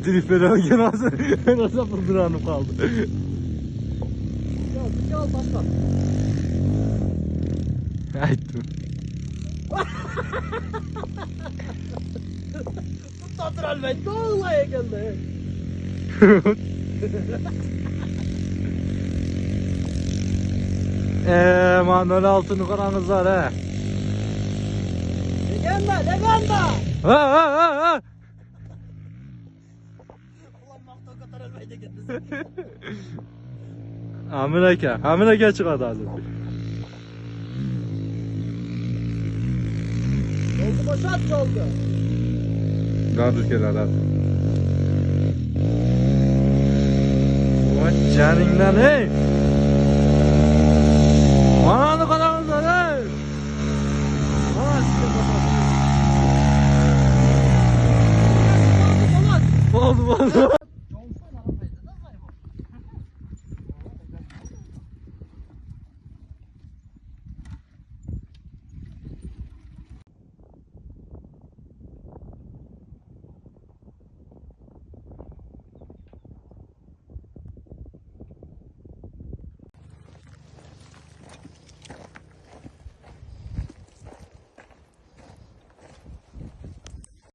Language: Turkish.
Driftlere genası nasıl fırdıranıp kaldı. Ya al başla. Aytım. Natural ben doğulaya geldi. Manuel altını karanız var he. Legenda. Ha. Ulan makta kadar elmayı da geldi. Amerika çıkardı az önce. Oldu boşalt oldu. Kaldır kenara. Vay canından hey. Ananı karanız var hey. Oldu.